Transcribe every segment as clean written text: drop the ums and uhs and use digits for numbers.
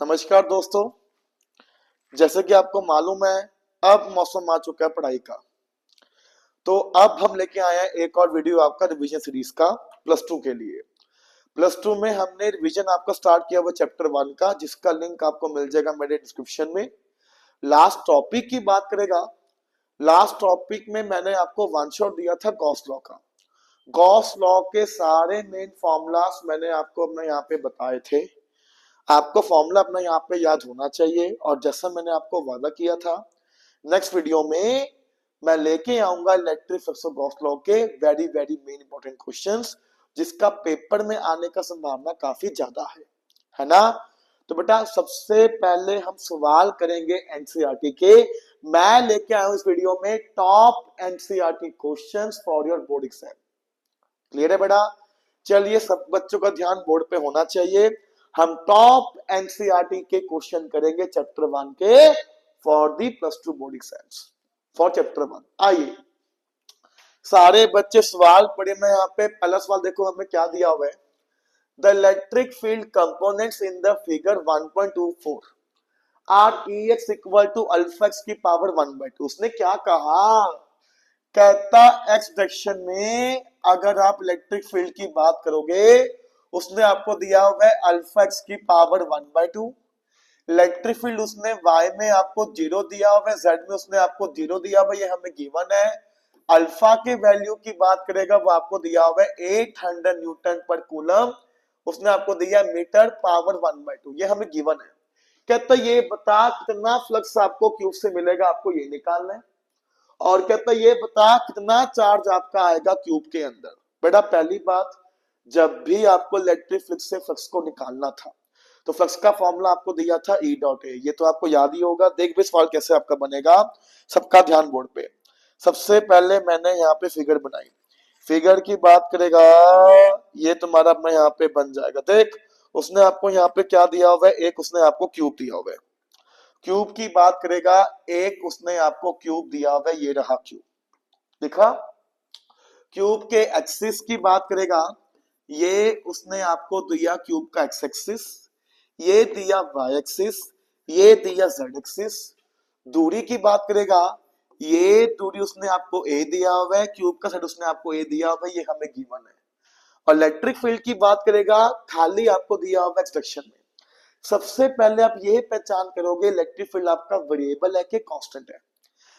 नमस्कार दोस्तों। जैसे कि आपको मालूम है, अब मौसम आ चुका है पढ़ाई का। तो अब हम लेके आए हैं एक और वीडियो आपका रिवीजन सीरीज का प्लस टू के लिए। प्लस टू में हमने रिवीजन आपका स्टार्ट किया हुआ चैप्टर 1 का, जिसका लिंक आपको मिल जाएगा मेरे डिस्क्रिप्शन में। लास्ट टॉपिक की बात करेगा, लास्ट टॉपिक में मैंने आपको वन शॉट दिया था गॉस लॉ का। गॉस लॉ के सारे मेन फॉर्मूलास मैंने आपको अपने यहाँ पे बताए थे। आपको फॉर्मूला अपना यहाँ पे याद होना चाहिए, और जैसा मैंने आपको वादा किया था, नेक्स्ट वीडियो में मैं लेके आऊंगा electric flux of Gauss law के very very main important questions, जिसका पेपर में आने का संभावना काफी ज्यादा है ना। तो बेटा सबसे पहले हम सवाल करेंगे एनसीईआरटी के। मैं लेके आया हूं इस वीडियो में top NCERT questions for your board exam. Clear है बेटा? चलिए, सब बच्चों का ध्यान बोर्ड पे होना चाहिए। हम टॉप एनसीईआरटी के क्वेश्चन करेंगे चैप्टर 1 के for the plus two board exams for chapter 1। आइए सारे बच्चे सवाल पढ़े। मैं यहाँ पे पहला सवाल देखो, हमें क्या दिया हुआ है। The electric field components in the figure 1.24 are E x equal to alpha x की पावर 1/2। उसने क्या कहा? कहता एक्स डायरेक्शन में अगर आप इलेक्ट्रिक फील्ड की बात करोगे, उसने आपको दिया हुआ है अल्फा एक्स की पावर 1/2। इलेक्ट्रिक फील्ड उसने y में आपको 0 दिया हुआ है, z में उसने आपको 0 दिया हुआ है, ये हमें गिवन है। अल्फा के वैल्यू की बात करेगा, वो आपको दिया हुआ है 800 न्यूटन पर कूलम। उसने आपको दिया मीटर पावर 1/2, ये हमें गिवन है। कहता ये बता कितना फ्लक्स आपको क्यूब से मिलेगा, आपको ये निकालना है। और कहता ये बता कितना चार्ज आपका आएगा क्यूब के अंदर। बेटा पहली बात, जब भी आपको इलेक्ट्रिक फ्लक्स से फ्लक्स को निकालना था, तो फ्लक्स का फॉर्मूला आपको दिया था ई डॉट ए। ये तो आपको याद ही होगा। देख भी सवाल कैसे आपका बनेगा, सबका ध्यान बोर्ड पे। सबसे पहले मैंने यहाँ पे फिगर बनाई। फिगर की बात करेगा, ये तुम्हारा अपना यहाँ पे बन जाएगा। देख उसने आपको यहाँ पे क्या दिया हुआ है, एक उसने आपको क्यूब दिया हुआ है। क्यूब की बात करेगा, एक उसने आपको क्यूब दिया हुआ है, ये रहा क्यूब। दिखा? क्यूब के एक्सिस की बात करेगा, ये उसने आपको दिया क्यूब का एक्स एक्सिस, ये दिया वाई एक्सिस, ये दिया जेड एक्सिस। दूरी की बात करेगा, ये दूरी उसने आपको ए दिया हुआ है, क्यूब का साइड उसने आपको ए दिया हुआ है, ये हमें गिवन है। और इलेक्ट्रिक फील्ड की बात करेगा, खाली आपको दिया हुआ है एक्सट्रैक्शन में। सबसे पहले आप ये पहचान करोगे इलेक्ट्रिक फील्ड आपका वेरिएबल है कि कांस्टेंट है।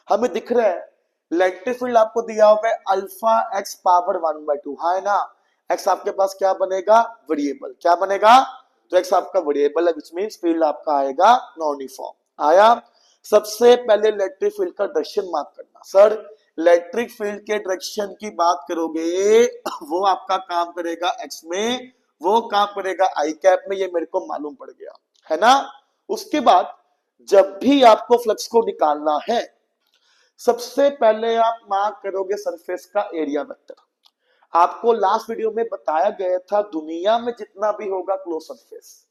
हमें दिख रहा है इलेक्ट्रिक फील्ड आपको दिया हुआ है अल्फा एक्स पावर 1/2, है ना। एक्स आपके पास क्या बनेगा? वेरिएबल। क्या बनेगा? तो एक्स आपका वेरिएबल है, विच मींस फील्ड आपका आएगा नॉन यूनिफॉर्म। आया? सबसे पहले इलेक्ट्रिक फील्ड का डायरेक्शन मार्क करना। सर इलेक्ट्रिक फील्ड के डायरेक्शन की बात करोगे, वो आपका काम करेगा एक्स में, वो काम करेगा आई कैप में, ये मेरे को मालूम पड़ गया है ना। उसके बाद जब भी आपको फ्लक्स को निकालना है, सबसे पहले आप मार्क करोगे सरफेस का एरिया वेक्टर। आपको लास्ट वीडियो में बताया गया था, दुनिया में जितना भी होगा क्लोज सरफेस,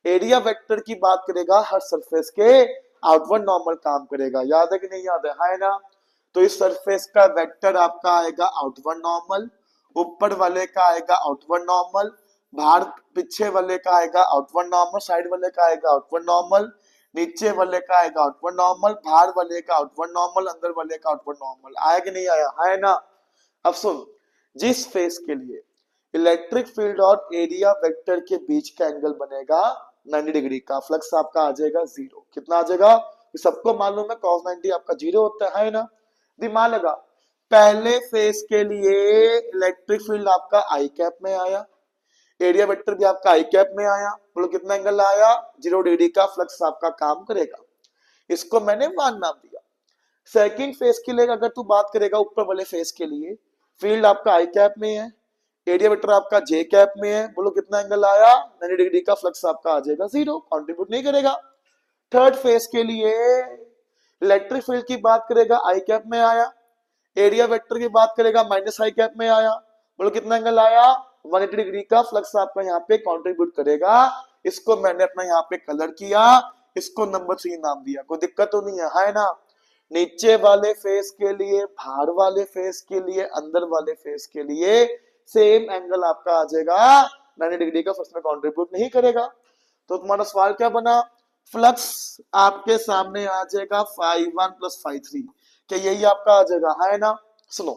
एरिया वेक्टर की बात करेगा हर सरफेस के आउटवर्ड नॉर्मल काम करेगा। याद है कि नहीं याद है ना। तो इस सरफेस का वेक्टर आपका आएगा आउटवर्ड नॉर्मल, ऊपर वाले का आएगा आउटवर्ड नॉर्मल, बाहर पीछे वाले का आएगा आउटवर्ड नॉर्मल, साइड वाले का आएगा आउटवर्ड नॉर्मल, नीचे वाले का आएगा आउटवर्ड नॉर्मल, बाहर वाले का आउटवर्ड नॉर्मल, अंदर वाले का आउटवर्ड नॉर्मल। आया कि नहीं आया? है ना। अब सुन, जिस फेस के लिए इलेक्ट्रिक फील्ड और एरिया वेक्टर के बीच का एंगल बनेगा 90 डिग्री का, फ्लक्स आपका आ जाएगा 0। कितना आ जाएगा? सबको मालूम है cos 90 आपका 0 होता है ना। दिमाग लगा, पहले फेस के लिए इलेक्ट्रिक फील्ड आपका आई कैप में आया, एरिया वेक्टर भी आपका आई कैप में आया। बोलो कितना एंगल आया? 0 डिग्री का फ्लक्स आपका काम करेगा। इसको मैंने 1 नाम दिया। सेकंड फेस के लिए अगर तू बात करेगा, ऊपर वाले फेस के लिए फील्ड आपका आई कैप में है, एरिया वेक्टर आपका जे कैप में है। बोलो कितना एंगल आया? 90 डिग्री का फ्लक्स आपका आ जाएगा 0, कंट्रीब्यूट नहीं करेगा। थर्ड फेस के लिए इलेक्ट्रिक फील्ड की बात करेगा, आई कैप में आया, एरिया वेक्टर की बात करेगा माइनस आई कैप में आया। बोलो कितना एंगल आया? 180 डिग्री का फ्लक्स आपका यहाँ पे कंट्रीब्यूट करेगा। इसको मैंने अपना यहाँ पे कलर किया, इसको नंबर 3 नाम दिया। कोई दिक्कत तो नहीं है ना। नीचे वाले फेस के लिए, बाहर वाले फेस के लिए, अंदर वाले फेस के लिए सेम एंगल आपका आ जाएगा 90 डिग्री का, फ्लक्स में कंट्रीब्यूट नहीं करेगा। तो तुम्हारा सवाल क्या बना? फ्लक्स आपके सामने आ जाएगा φ1 प्लस φ3, क्या यही आपका आ जाएगा, है ना। सुनो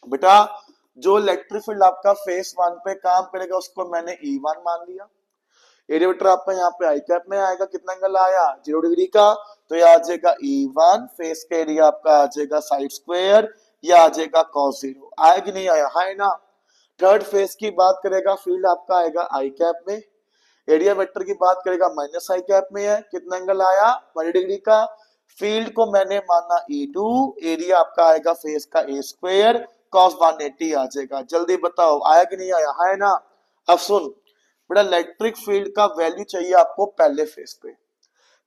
बेटा, जो इलेक्ट्रिक फील्ड आपका फेस 1 पे काम करेगा उसको मैंने E1 मान लिया। एरिया वेक्टर आपका यहाँ पे आई कैप में आएगा, कितना एंगल आया 0 डिग्री का, तो यह आ जाएगा E1, फेस का एरिया आपका आ जाएगा साइड स्क्वायर, यह आ जाएगा cos 0, आया कि नहीं आया, है ना। थर्ड फेस की बात करेगा, फील्ड आपका आएगा आई कैप में, एरिया वेक्टर की बात करेगा माइनस आई कैप में है, कितना एंगल आया 1 डिग्री का, फील्ड को मैंने माना E2, एरिया आपका आएगा फेस का ए स्क्वायर, कॉस 180 आ जाएगा। जल्दी बताओ आया कि नहीं आया, है ना। अब सुन बेटा, इलेक्ट्रिक फील्ड का वैल्यू चाहिए आपको पहले फेस पे।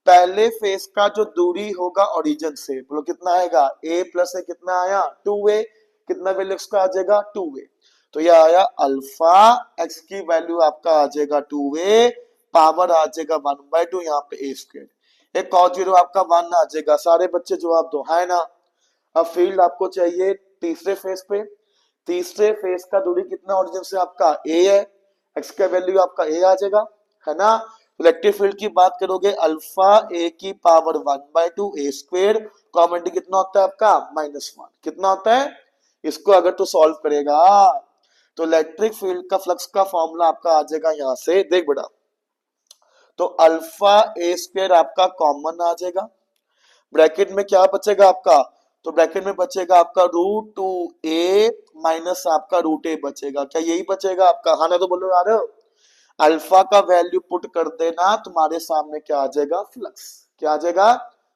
पहले फेस का जो दूरी होगा ओरिजिन से, बोलो कितना आएगा, a प्लस है, कितना आया 2a, कितना वैल्यू का आ जाएगा 2a, तो यह आया अल्फा एक्स की वैल्यू आपका आ जाएगा 2a, पावर आ जाएगा 1/2, यहाँ पे a स्क्वायर, एक cos 0 आपका 1 आ जाएगा। सारे बच्चे जवाब दो, है ना। अब फील्ड आपको चाहिए तीसरे फेस पे, तीसरे फेस का दूरी कितना ओरिजिन से आपका a है, x का वैल्यू आपका a आ जाएगा, है ना। इलेक्ट्रिक फील्ड की बात करोगे अल्फा a की पावर 1/2 a स्क्वायर, कॉमेंटी कितना होता है आपका -1, कितना होता है, इसको अगर तू सॉल्व करेगा तो इलेक्ट्रिक फील्ड का फ्लक्स का फॉर्मूला आपका आ जाएगा यहां से, देख बेटा, तो अल्फा a स्क्वायर आपका कॉमन आ जाएगा, ब्रैकेट में क्या बचेगा आपका, तो ब्रैकेट में बचेगा आपका √2a माइनस आपका √a बचेगा, क्या यही बचेगा आपका, हाँ ना, तो बोलो यार। अल्फा का वैल्यू पुट कर देना, तुम्हारे सामने क्या आ जाएगा, फ्लक्स, क्या आ जाएगा,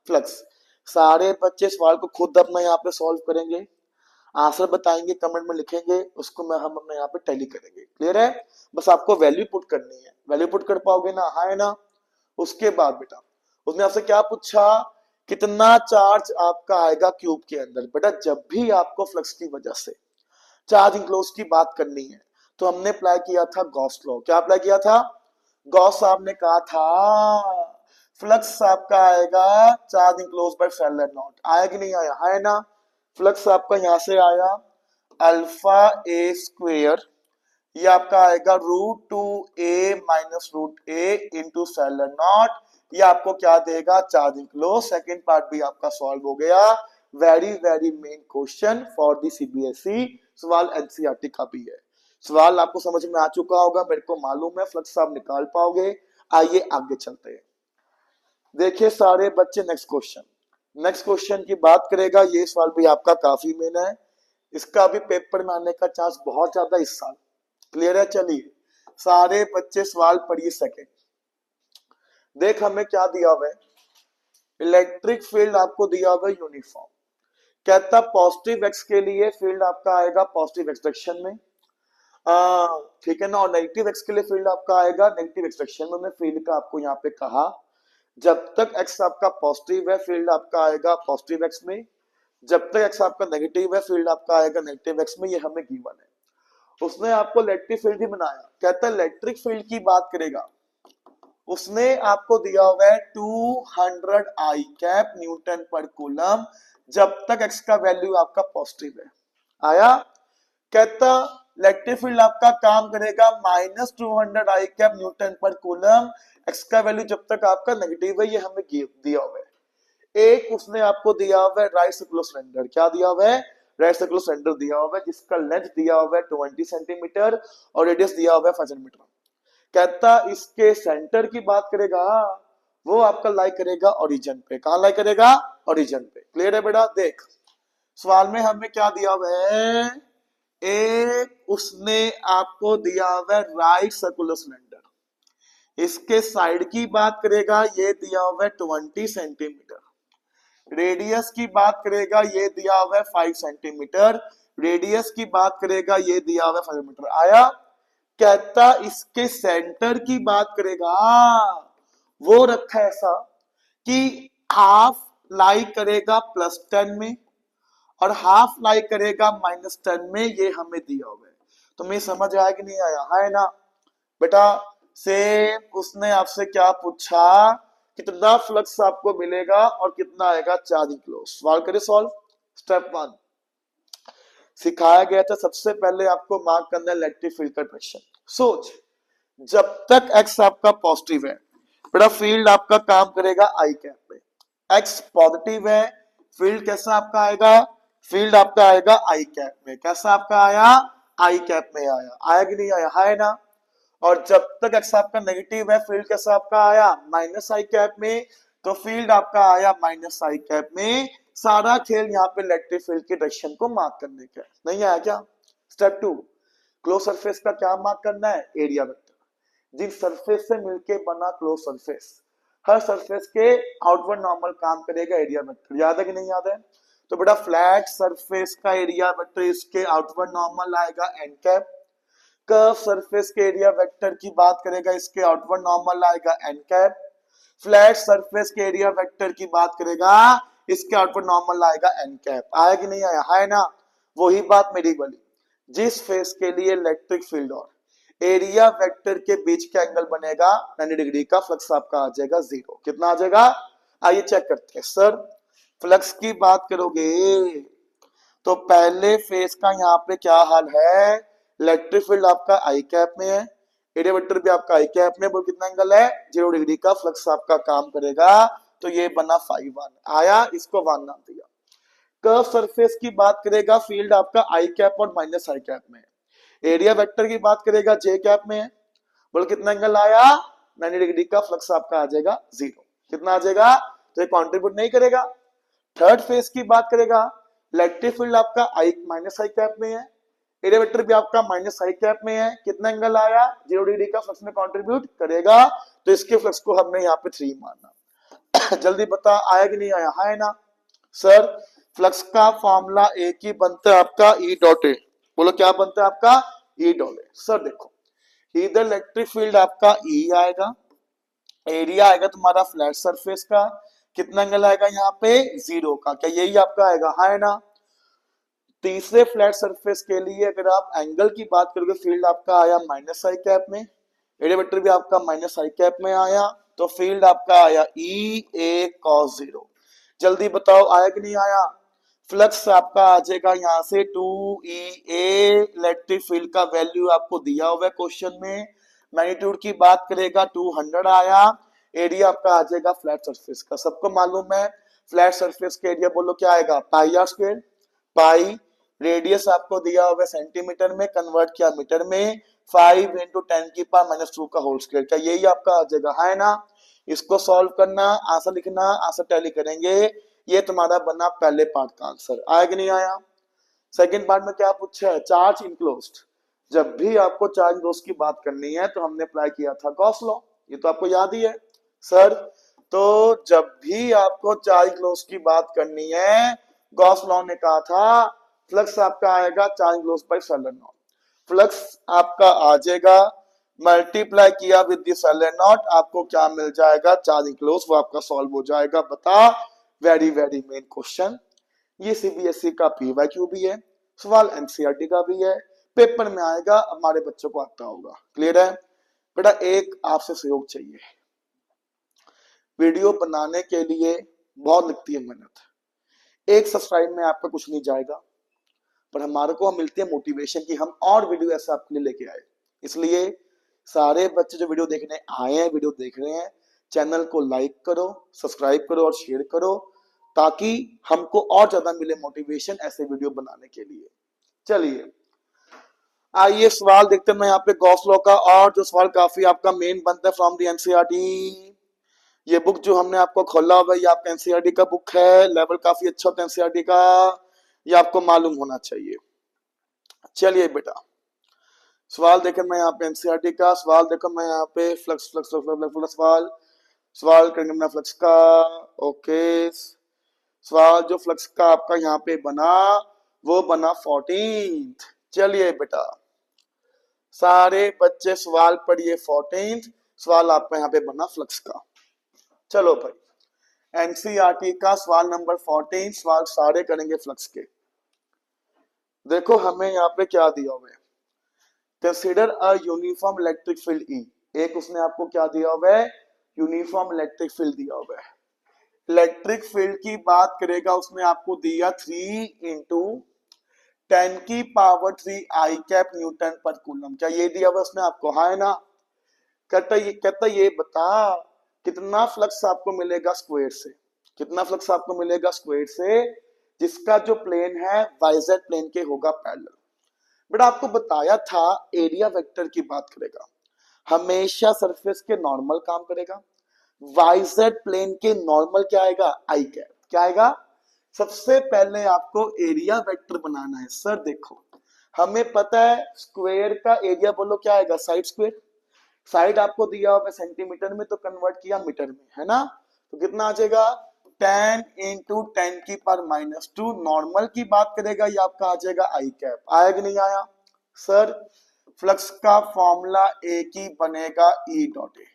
फ्लक्स। सारे बच्चे सवाल को खुद अपना यहाँ पे सॉल्व करेंगे, आंसर बताएंगे, कमेंट में लिखेंगे, उसको मैं हम अपने यहाँ पे टैली करेंगे, क्लियर है। बस आपको वैल्यू पुट करनी है, वैल्यू पुट कर पाओगे ना, हाँ है ना। उसके बाद बेटा उसने आपसे क्या पूछा, कितना चार्ज आपका आएगा क्यूब के अंदर। बेटा जब भी आपको फ्लक्स की वजह से चार्ज इनक्लोज की बात करनी है तो हमने अप्लाई किया था गॉस लॉ, क्या अप्लाई किया था, गॉस साहब ने कहा था फ्लक्स आपका आएगा charge enclose by epsilon not, आया कि नहीं आया, है ना। फ्लक्स आपका यहां से आया अल्फा ए स्क्वेयर, ये आपका आएगा √2a minus √a into epsilon not, ये आपको क्या देगा, चार्ज इनक्लोज। सेकंड पार्ट भी आपका सॉल्व हो गया, very very main question for the CBSE, सवाल एनसीईआरटी का भी है। सवाल आपको समझ में आ चुका होगा, मेरे को मालूम है, फ्लक्स आप निकाल पाओगे। आइए आगे चलते हैं, देखिए सारे बच्चे नेक्स्ट क्वेश्चन, नेक्स्ट क्वेश्चन की बात करेगा, ये सवाल भी आपका काफी मेन है, इसका भी पेपर में आने का चांस बहुत ज्यादा इस साल, क्लियर है। चलिए सारे बच्चे सवाल पढ़िए। सेकंड देख हमें क्या दिया हुआ है, इलेक्ट्रिक फील्ड आपको दिया हुआ है यूनिफॉर्म, कहता पॉजिटिव एक्स के लिए फील्ड आपका आएगा पॉजिटिव एक्स डायरेक्शन में, ठीक है ना, और नेगेटिव एक्स के लिए फील्ड आपका आएगा नेगेटिव एक्स डायरेक्शन में। फील्ड का आपको यहाँ पे कहा जब तक एक्स आपका पॉजिटिव है फील्ड आपका आएगा पॉजिटिव एक्स में, जब तक एक्स आपका नेगेटिव है फील्ड आपका आएगा नेगेटिव एक्स में, ये हमें गिवन है। उसने आपको इलेक्ट्रिक फील्ड ही बनाया, कहता है इलेक्ट्रिक फील्ड की बात करेगा, उसने आपको दिया हुआ है 200 आई कैप न्यूटन पर कूलम, जब तक एक्स का वैल्यू आपका पॉजिटिव है, आया। कहता इलेक्ट्रिक फील्ड आपका काम करेगा -200 आई कैप न्यूटन पर कूलम, एक्स का वैल्यू जब तक आपका नेगेटिव है, ये हमें दिया हुआ है। एक उसने आपको दिया हुआ है राइट सर्कुलर सिलेंडर, क्या दिया हुआ है, राइट सर्कुलर सिलेंडर दिया हुआ है, जिसका लेंथ दिया हुआ है 20 सेंटीमीटर और रेडियस दिया हुआ है 5 सेंटीमीटर। कहता इसके सेंटर की बात करेगा, वो आपका लाई करेगा ओरिजिन पे, कहां लाई करेगा, ओरिजिन पे, क्लियर है बेटा। देख सवाल में हमें क्या दिया हुआ है, एक उसने आपको दिया हुआ है राइट सर्कुलर सिलेंडर, इसके साइड की बात करेगा, ये दिया हुआ है 20 सेंटीमीटर, रेडियस की बात करेगा, ये दिया हुआ है 5 सेंटीमीटर, रेडियस की बात करेगा, ये दिया हुआ है 5 मीटर, आया। कहता इसके सेंटर की बात करेगा, वो रखा है ऐसा कि हाफ लाई करेगा +10 में और हाफ लाई करेगा -10 में, ये हमें दिया हुआ है। तुम्हें समझ आया कि नहीं आया, है ना बेटा। सेम उसने आपसे क्या पूछा, कितना फ्लक्स आपको मिलेगा और कितना आएगा चार्ज इनक्लोज, सवाल करिए सॉल्व। स्टेप 1 सिखाया गया था, सबसे पहले आपको मार्क करना है इलेक्ट्रिक फील्ड का डायरेक्शन। सोच जब तक एक्स आपका पॉजिटिव है बेटा फील्ड आपका काम करेगा आई कैप में, एक्स पॉजिटिव है, फील्ड कैसा आपका आएगा, फील्ड आपका आएगा आई कैप में। कैसा आपका आया, आई कैप में आया, आया कि नहीं आया, है ना। और जब तक एक्स आपका नेगेटिव है, फील्ड कैसा आपका आया, माइनस आई कैप में, तो फील्ड आपका आया माइनस आई कैप में। सारा खेल यहाँ पे इलेक्ट्रिक फील्ड की डायरेक्शन को मार्क करने का, नहीं आया क्या। स्टेप 2, क्लोज सरफेस का क्या मार्क करना है, एरिया वेक्टर। जिस सरफेस से मिलके बना क्लोज सरफेस, हर सरफेस के आउटवर्ड नॉर्मल काम करेगा एरिया वेक्टर, याद है कि नहीं याद है। तो बेटा फ्लैट सरफेस का एरिया वेक्टर इसके आउटवर्ड नॉर्मल आएगा एन कैप। कर्व सरफेस के एरिया वेक्टर की बात करेगा, इसके आउटवर्ड नॉर्मल आएगा एन कैप। फ्लैट सरफेस के एरिया वेक्टर की बात करेगा, इसके आउटवर्ड नॉर्मल आएगा एन कैप। आया कि नहीं आया, है ना। वही बात मेरी वाली, जिस फेस के लिए इलेक्ट्रिक फील्ड और एरिया वेक्टर के बीच का एंगल बनेगा 90 डिग्री का, फ्लक्स आपका आ जाएगा 0। कितना आ जाएगा, आइए चेक करते हैं। सर फ्लक्स की बात करोगे तो पहले फेस का यहाँ पे क्या हाल है, इलेक्ट्रिक फील्ड आपका आई कैप में है, एरिया वेक्टर भी आपका आई कैप में, बोल कितना एंगल है 0 डिग्री का, फ्लक्स आपका काम करेगा। तो ये बना 5 आया, इसको 1 नाम दिया। कर्व सरफेस की बात करेगा, फील्ड आपका आई कैप और माइनस आई कैप में है। एरिया वेक्टर की बात करेगा जे कैप में है, बोल कितना एंगल आया 90 डिग्री का, फ्लक्स आपका आ जाएगा 0। कितना आ जाएगा, तो ये कॉन्ट्रीब्यूट नहीं करेगा। थर्ड फेज की बात करेगा, इलेक्ट्रिक फील्ड आपका आई माइनस आई कैप में है, एरिया वेक्टर भी आपका माइनस आई कैप में है, कितना एंगल आया 0 डिग्री का, फ्लक्स में कंट्रीब्यूट करेगा। तो इसके फ्लक्स को हमने यहाँ पे 3 माना। जल्दी बता आया कि नहीं आया, है ना। सर फ्लक्स का फॉर्मूला एक ही बनता है आपका ई डॉट ए, बोलो क्या बनता है आपका ई डॉट ए। सर देखो इधर इलेक्ट्रिक फील्ड आपका ई आएगा, एरिया आएगा तुम्हारा फ्लैट सरफेस का, कितना एंगल आएगा यहाँ पे 0 का, क्या यही आपका आएगा, है ना। तीसरे फ्लैट सरफेस के लिए अगर आप एंगल की बात करोगे, फील्ड आपका आया माइनस आई कैप में, एरिया वेक्टर भी आपका माइनस आई कैप में आया, तो फील्ड आपका आया ई ए कॉस 0। जल्दी बताओ आया कि नहीं आया। फ्लक्स आपका आ जाएगा यहाँ से 2 ई ए, इलेक्ट्रिक फील्ड का वैल्यू आपको दिया हुआ है क्वेश्चन में, मैग्नीट्यूड की बात करेगा 200 आया, एरिया आपका आ जाएगा फ्लैट सरफेस का, सबको मालूम है फ्लैट सरफेस का एरिया बोलो क्या आएगा पाई आर स्क्वायर, पाई रेडियस आपको दिया हुआ सेंटीमीटर में, कन्वर्ट किया मीटर में, 5 इंटू 10⁻⁻² का होल स्क्वायर, क्या यही आपका आ जाएगा, है ना। इसको सॉल्व करना, आंसर लिखना, आंसर टैली करेंगे। ये तुम्हारा बना पहले पार्ट का आंसर, आया कि नहीं आया। सेकंड पार्ट में क्या पूछा है, चार्ज इनक्लोज्ड। जब भी आपको चार्ज इनक्लोज्ड की बात करनी है तो हमने अप्लाई किया था गॉस लॉ, ये तो आपको याद ही है। सर तो जब भी आपको चार्ज इनक्लोज्ड की बात करनी है, गॉस लॉ ने कहा था फ्लक्स आपका आएगा चार्ज इनक्लोज्ड बाय सेलन नॉट, फ्लक्स आपका आ जाएगा मल्टीप्लाई किया विद द सेलन नॉट, आपको क्या मिल जाएगा चार्ज इनक्लोज्ड, वो आपका सॉल्व हो जाएगा। बता वेरी वेरी मेन क्वेश्चन, ये सीबीएसई का पीवाईक्यू भी है, सवाल एनसीईआरटी का भी है, पेपर में आएगा, हमारे बच्चों को आता होगा। क्लियर है बेटा। एक आपसे सहयोग चाहिए, वीडियो बनाने के लिए बहुत लगती है मेहनत, एक सब्सक्राइब में आपका कुछ नहीं जाएगा, पर हमारे को मिलती है मोटिवेशन कि हम और वीडियो ऐसे आपके लिए लेके आए। इसलिए सारे बच्चे जो वीडियो देखने आए हैं, वीडियो देख रहे हैं, चैनल को लाइक करो, सब्सक्राइब करो और शेयर करो, ताकि हमको और ज्यादा मिले मोटिवेशन ऐसे वीडियो बनाने के लिए। चलिए आइए सवाल देखते हैं। मैं यहाँ पे गॉस लॉ का, और जो सवाल काफी आपका मेन बनता है फ्रॉम दी एनसीईआरटी, ये बुक जो हमने आपको खोला हुआ है ये आपका एनसीईआरटी का बुक है, लेवल काफी अच्छा होता है एनसीईआरटी का, ये आपको मालूम होना चाहिए। चलिए बेटा सवाल देखें, मैं यहाँ पे एनसीईआरटी का सवाल देखो, मैं यहाँ पे फ्लक्स फ्लक्स फ्लक्स सवाल सवाल करेंगे अपना फ्लक्स का। ओके सवाल जो फ्लक्स का आपका यहाँ पे बना वो बना 14th। चलिए बेटा सारे बच्चे सवाल पढ़िए 14th सवाल आपका यहाँ पे बना फ्लक्स का। चलो भाई एनसीईआरटी का सवाल नंबर 14 सवाल सारे करेंगे फ्लक्स के। देखो हमें यहाँ पे क्या दिया हुआ है, consider a uniform electric field E, एक उसने आपको क्या दिया हुआ है यूनिफॉर्म इलेक्ट्रिक फील्ड दिया हुआ है। इलेक्ट्रिक फील्ड की बात करेगा उसने आपको दिया 3 इंटू 10⁻³ आई कैप न्यूटन पर कूलम, क्या ये दिया हुआ उसने आपको, है ना। कहता ये बता कितना फ्लक्स आपको मिलेगा स्क्वायर से, कितना फ्लक्स आपको मिलेगा स्क्वायर से, जिसका जो प्लेन है वाईजेड प्लेन के होगा पैरेलल। बट आपको बताया था एरिया वेक्टर की बात करेगा हमेशा सरफेस के नॉर्मल काम करेगा, वाईजेड प्लेन के नॉर्मल क्या आएगा, आई कैप। क्या आएगा, सबसे पहले आपको एरिया वेक्टर बनाना है। सर देखो हमें पता है स्क्वायर का एरिया बोलो क्या आएगा, साइड स्क्वायर। साइड आपको दिया हुआ सेंटीमीटर में तो कन्वर्ट किया मीटर में, है ना। तो कितना आ जाएगा 10 इंटू 10 की पावर -2। नॉर्मल की बात करेगा ये आपका आ जाएगा आई कैप। आया कि नहीं आया सर। फ्लक्स का फॉर्मूला एक ही बनेगा E dot A.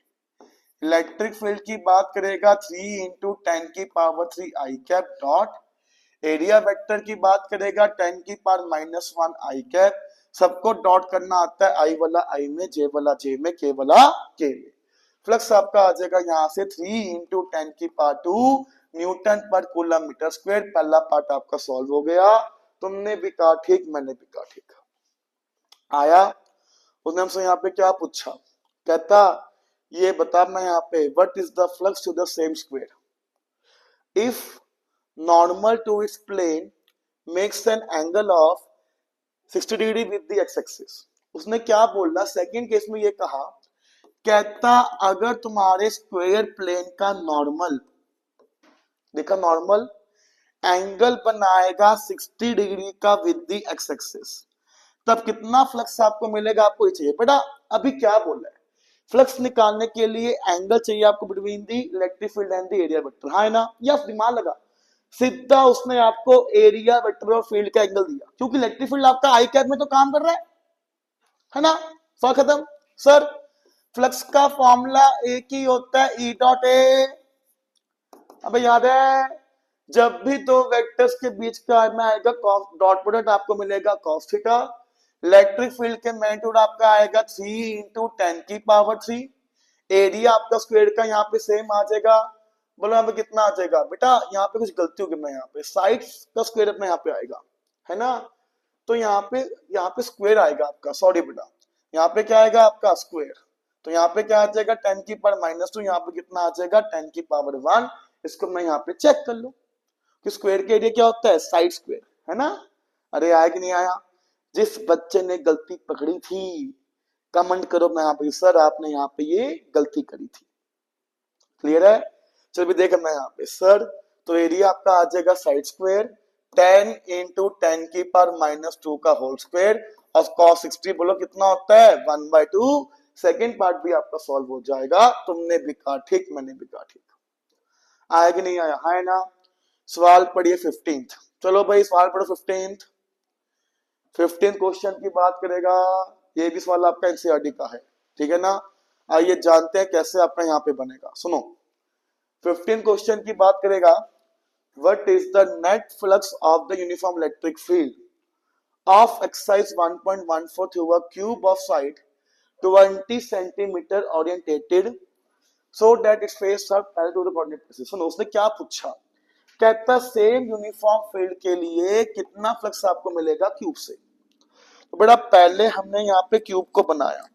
Electric field की बात करेगा 3 इंटू 10 की पावर 3 आई कैप डॉट। एरिया वेक्टर की बात करेगा 10 की पावर -1 आई कैप। सबको डॉट करना आता है, आई वाला आई में, जे वाला जे में, के वाला के में। फ्लक्स आपका आ जाएगा यहाँ से 3 इंटू 10 की पावर 2 न्यूटन पर कूलम मीटर स्क्वायर। पहला पार्ट आपका सॉल्व हो गया, तुमने भी कहा ठीक, मैंने भी कहा ठीक। आया, उसने हमसे यहाँ पे क्या पूछा, कहता ये बता मैं यहाँ पे what is the flux to the same square if normal to its plane makes an angle of 60 degree with the x axis. उसने क्या बोला सेकंड केस में, ये कहा कहता अगर तुम्हारे स्क्वायर प्लेन का नॉर्मल, देखा नॉर्मल एंगल बनाएगा 60 डिग्री का विद द एक्स एक्सिस, तब कितना फ्लक्स आपको मिलेगा, आपको ये चाहिए। बेटा अभी क्या बोला है, फ्लक्स निकालने के लिए एंगल चाहिए आपको between the electric field and the area vector, हाँ है ना। या दिमाग लगा, सीधा उसने आपको एरिया वेक्टर और फील्ड का एंगल दिया, क्योंकि इलेक्ट्रिक फील्ड आपका आई कैप में तो काम कर रहा है ना। सवाल खत्म। सर फ्लक्स का फॉर्मूला एक ही होता है ई डॉट ए। अब याद है जब भी दो वेक्टर्स के बीच का में आएगा डॉट प्रोडक्ट आपको मिलेगा cos थीटा। इलेक्ट्रिक फील्ड के मैग्नीट्यूड आपका आएगा 3 इंटू 10 की पावर 3। एरिया आपका स्क्वायर का यहाँ पे सेम आ जाएगा। बोलो यहाँ पे कितना आ जाएगा, बेटा यहाँ पे कुछ गलती होगी, मैं यहाँ पे साइड का स्क्वायर अपने यहाँ पे आएगा, है ना। तो यहाँ पे स्क्वायर आएगा आपका, सॉरी बेटा यहाँ पे क्या आएगा आपका स्क्वायर। तो यहाँ पे क्या आ जाएगा 10 की पावर -2, यहाँ पे कितना आ जाएगा 10 की पावर 1। इसको मैं यहाँ पे चेक कर लूं कि स्क्वायर के एरिया क्या होता है, साइड स्क्वायर, है ना। अरे आया कि नहीं आया। जिस बच्चे ने गलती पकड़ी थी कमेंट करो, मैं यहाँ पे सर आपने यहाँ पे ये गलती करी थी। क्लियर है। चल भी देख मैं यहाँ पे सर, तो एरिया आपका आ जाएगा साइड स्क्वायर 10 इंटू 10 की पावर -2 का होल स्क्वायर और cos 60 बोलो कितना होता है 1/2। सेकेंड पार्ट भी आपका सॉल्व हो जाएगा, तुमने भी कहा ठीक, मैंने भी कहा ठीक। आया कि नहीं आया, है ना। सवाल पढ़िए 15th। चलो भाई सवाल पढ़ो 15th। 15th क्वेश्चन की बात करेगा, ये भी सवाल आपका एनसीईआरटी का है, ठीक है ना। आइए जानते हैं कैसे आपका यहाँ पे बनेगा। सुनो 15th क्वेश्चन की बात करेगा, what is the net flux of the uniform electric field of exercise 1.14 through a cube of side 20 centimetre orientated so that its face are parallel to the coordinate axis। सुनो उसने क्या पूछा, कहता same uniform field के लिए कितना flux आपको मिलेगा क्यूब से। तो बड़ा पहले हमने यहाँ पे क्यूब को बनाया,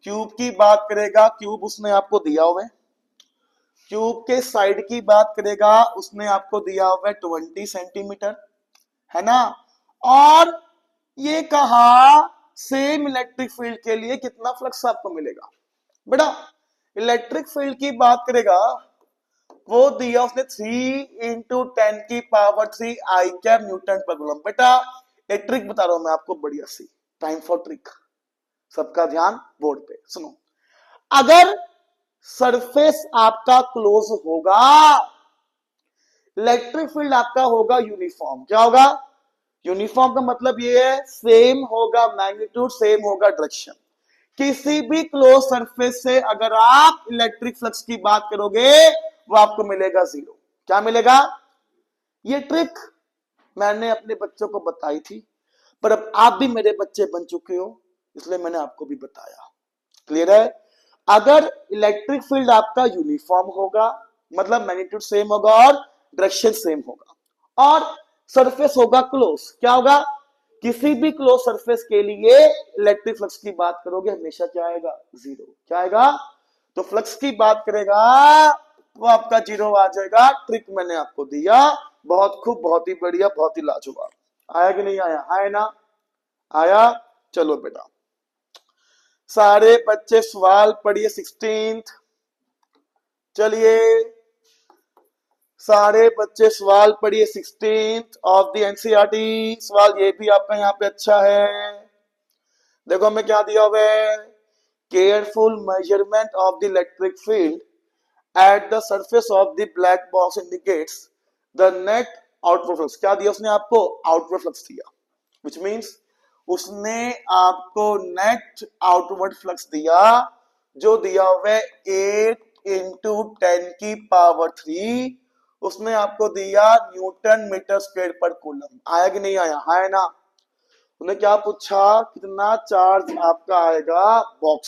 क्यूब की बात करेगा, क्यूब उसने आपको दिया हुआ है। क्यूब के साइड की बात करेगा, उसने आपको दिया हुआ है 20 सेंटीमीटर, है ना। और ये कहा सेम इलेक्ट्रिक फील्ड के लिए कितना फ्लक्स आपको मिलेगा। बेटा इलेक्ट्रिक फील्ड की बात करेगा, वो दिया उसने 3 इंटू 10 की पावर 3 आई कैप न्यूटन पर कूलम। बेटा एक ट्रिक बता रहा हूं मैं आपको बढ़िया सी, टाइम फॉर ट्रिक, सबका ध्यान बोर्ड पे। सुनो अगर सरफेस आपका क्लोज होगा, इलेक्ट्रिक फील्ड आपका होगा यूनिफॉर्म। क्या होगा, यूनिफॉर्म का मतलब ये है सेम होगा मैग्नीट्यूड, सेम होगा डायरेक्शन। किसी भी क्लोज सरफेस से अगर आप इलेक्ट्रिक फ्लक्स की बात करोगे वो आपको मिलेगा 0। क्या मिलेगा, ये ट्रिक मैंने अपने बच्चों को बताई थी, पर अब आप भी मेरे बच्चे बन चुके हो इसलिए मैंने आपको भी बताया। क्लियर है। अगर इलेक्ट्रिक फील्ड आपका यूनिफॉर्म होगा मतलब मैग्नीट्यूड सेम होगा और डायरेक्शन सेम होगा और सरफेस होगा क्लोज, क्या होगा, किसी भी क्लोज सरफेस के लिए इलेक्ट्रिक फ्लक्स की बात करोगे हमेशा क्या आएगा 0। क्या आएगा, तो फ्लक्स की बात करेगा वो आपका 0 आ जाएगा। ट्रिक मैंने आपको दिया, बहुत खूब, बहुत ही बढ़िया, बहुत ही लाजवाब। आया कि नहीं आया? आया ना? आया। चलो बेटा, सारे बच्चे सवाल पढ़िए 16th। चलिए सारे बच्चे सवाल पढ़िए 16th ऑफ द एनसीईआरटी। सवाल ये भी आपका यहाँ पे अच्छा है। देखो हमें क्या दिया हुआ है, careful measurement of the electric field at the surface of the black box indicates the net outward flux. क्या दिया उसने आपको? आउटवर्ड फ्लक्स दिया, विच मीन्स उसने आपको नेट आउटवर्ड फ्लक्स दिया, जो दिया हुआ है 8 × 10⁻³ उसने आपको दिया न्यूटन मीटर स्क्वायर पर कूलम। आया कि नहीं आया? है ना? उन्हें क्या पूछा, कितना चार्ज आपका आएगा बॉक्स